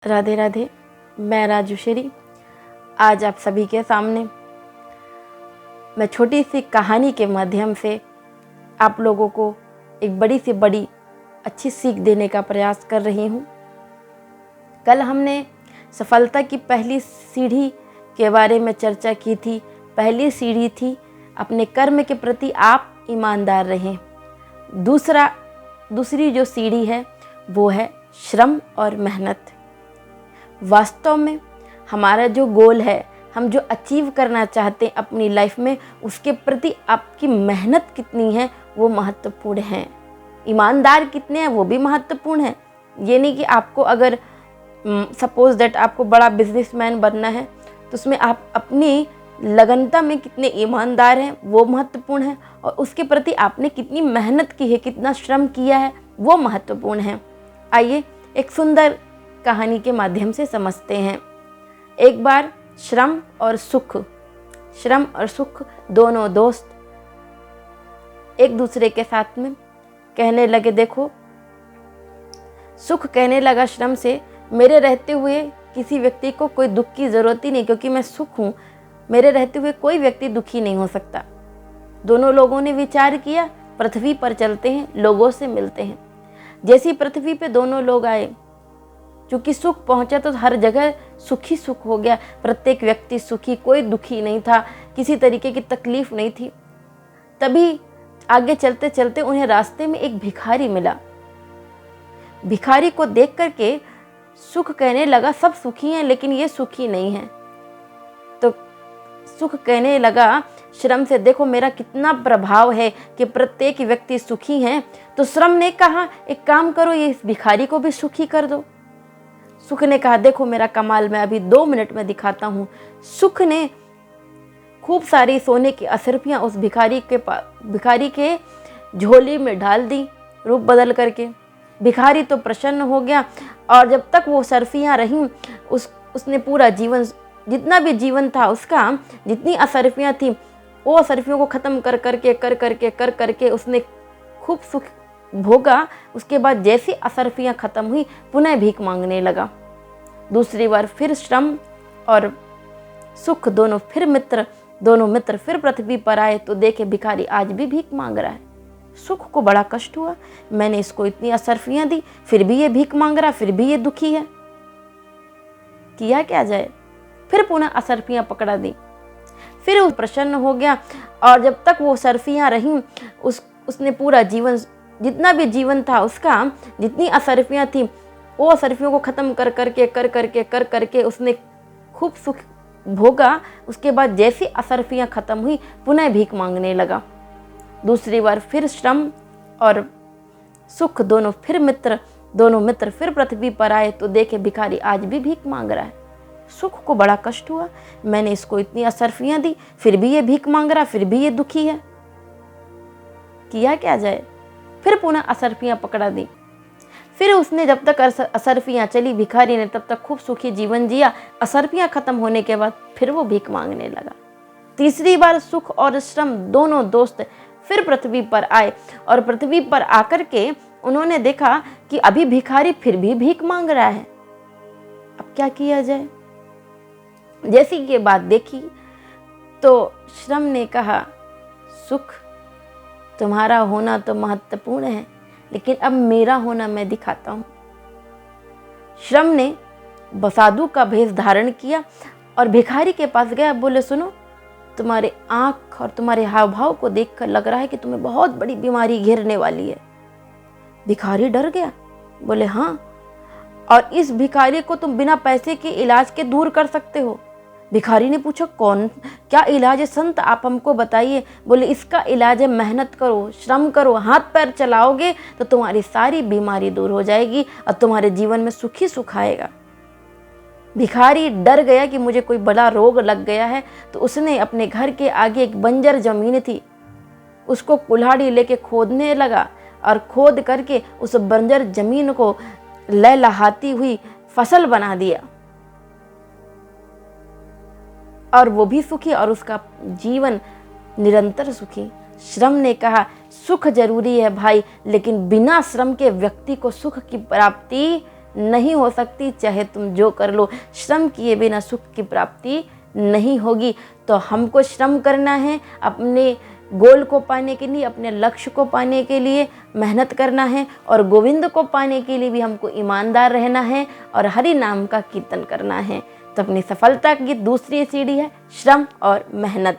राधे राधे। मैं राजश्री आज आप सभी के सामने मैं छोटी सी कहानी के माध्यम से आप लोगों को एक बड़ी से बड़ी अच्छी सीख देने का प्रयास कर रही हूँ। कल हमने सफलता की पहली सीढ़ी के बारे में चर्चा की थी। पहली सीढ़ी थी अपने कर्म के प्रति आप ईमानदार रहें। दूसरी जो सीढ़ी है वो है श्रम और मेहनत। वास्तव में हमारा जो गोल है, हम जो अचीव करना चाहते हैं अपनी लाइफ में, उसके प्रति आपकी मेहनत कितनी है वो महत्वपूर्ण है। ईमानदार कितने हैं वो भी महत्वपूर्ण है। ये नहीं कि आपको अगर सपोज दैट आपको बड़ा बिजनेसमैन बनना है तो उसमें आप अपनी लगनता में कितने ईमानदार हैं वो महत्वपूर्ण है, और उसके प्रति आपने कितनी मेहनत की है, कितना श्रम किया है वो महत्वपूर्ण है। आइए एक सुंदर कहानी के माध्यम से समझते हैं। एक बार श्रम और सुख दोनों दोस्त एक दूसरे के साथ में कहने लगे, देखो, सुख कहने लगा श्रम से, मेरे रहते हुए किसी व्यक्ति को कोई दुख की ज़रूरत ही नहीं, क्योंकि मैं सुख हूँ। मेरे रहते हुए कोई व्यक्ति दुखी नहीं हो सकता। दोनों लोगों ने विचार किया, पृथ्वी पर चलते हैं, लोगों से मिलते हैं। जैसी पृथ्वी पे दोनों लोग आए, क्योंकि सुख पहुंचा तो हर जगह सुख ही सुख हो गया। प्रत्येक व्यक्ति सुखी, कोई दुखी नहीं था, किसी तरीके की तकलीफ नहीं थी। तभी आगे चलते चलते उन्हें रास्ते में एक भिखारी मिला। भिखारी को देख करके सुख कहने लगा, सब सुखी हैं लेकिन ये सुखी नहीं है। तो सुख कहने लगा श्रम से, देखो मेरा कितना प्रभाव है कि प्रत्येक व्यक्ति सुखी हैं। तो श्रम ने कहा, एक काम करो, ये इस भिखारी को भी सुखी कर दो। सुख ने कहा, देखो मेरा कमाल मैं अभी 2 मिनट में दिखाता हूँ। सुख ने खूब सारी सोने की असरफियाँ उस भिखारी के झोली में डाल दी, रूप बदल करके। भिखारी तो प्रसन्न हो गया, और जब तक वो सरफियाँ रहीं उसने पूरा जीवन, जितना भी जीवन था उसका, जितनी असरफियाँ थी वो असरफियों को ख़त्म कर करके उसने खूब सुख भोगा। उसके बाद जैसी असरफियाँ ख़त्म हुई, पुनः भीख मांगने लगा। दूसरी बार फिर श्रम और सुख दोनों मित्र फिर पृथ्वी पर आए तो देखे भिखारी आज भी भीख मांग रहा है। सुख को बड़ा कष्ट हुआ, मैंने इसको इतनी असरफियाँ दी, फिर भी ये भीख मांग रहा, फिर भी ये दुखी है, किया क्या जाए। फिर पुनः असरफियाँ पकड़ा दी, फिर वो प्रसन्न हो गया, और जब तक वो सरफियाँ रहीं उसने पूरा जीवन, जितना भी जीवन था उसका, जितनी असरफियाँ थी वो असरफियों को ख़त्म कर करके उसने खूब सुख भोगा। उसके बाद जैसी असरफियाँ ख़त्म हुई, पुनः भीख मांगने लगा। दूसरी बार फिर श्रम और सुख दोनों मित्र फिर पृथ्वी पर आए तो देखे भिखारी आज भी भीख मांग रहा है। सुख को बड़ा कष्ट हुआ, मैंने इसको इतनी असरफियाँ दी, फिर भी ये भीख मांग रहा, फिर भी ये दुखी है, किया क्या जाए। फिर पुनः असरफियाँ पकड़ा दी, फिर उसने जब तक असरफियाँ चली, भिखारी ने तब तक खूब सुखी जीवन जिया। असरफियाँ खत्म होने के बाद फिर वो भीख मांगने लगा। तीसरी बार सुख और श्रम दोनों दोस्त फिर पृथ्वी पर आए, और पृथ्वी पर आकर के उन्होंने देखा कि अभी भिखारी फिर भी भीख मांग रहा है। अब क्या किया जाए। जैसी ये बात देखी तो श्रम ने कहा, सुख तुम्हारा होना तो महत्वपूर्ण है, लेकिन अब मेरा होना मैं दिखाता हूँ। श्रम ने साधु का भेष धारण किया और भिखारी के पास गया। बोले, सुनो, तुम्हारे आँख और तुम्हारे हाव भाव को देखकर लग रहा है कि तुम्हें बहुत बड़ी बीमारी घेरने वाली है। भिखारी डर गया, बोले, हाँ, और इस भिखारी को तुम बिना पैसे के इलाज के दूर कर सकते हो। भिखारी ने पूछा, क्या इलाज है संत, आप हमको बताइए। बोले, इसका इलाज है मेहनत करो, श्रम करो, हाथ पैर चलाओगे तो तुम्हारी सारी बीमारी दूर हो जाएगी और तुम्हारे जीवन में सुख ही सुख आएगा। भिखारी डर गया कि मुझे कोई बड़ा रोग लग गया है, तो उसने अपने घर के आगे एक बंजर जमीन थी, उसको कुल्हाड़ी लेके खोदने लगा, और खोद करके उस बंजर जमीन को लहलहाती हुई फसल बना दिया, और वो भी सुखी और उसका जीवन निरंतर सुखी। श्रम ने कहा, सुख जरूरी है भाई, लेकिन बिना श्रम के व्यक्ति को सुख की प्राप्ति नहीं हो सकती, चाहे तुम जो कर लो। श्रम किए बिना सुख की प्राप्ति नहीं होगी। तो हमको श्रम करना है, अपने गोल को पाने के लिए, अपने लक्ष्य को पाने के लिए मेहनत करना है, और गोविंद को पाने के लिए भी हमको ईमानदार रहना है और हरि नाम का कीर्तन करना है। तो अपनी सफलता की दूसरी सीढ़ी है श्रम और मेहनत।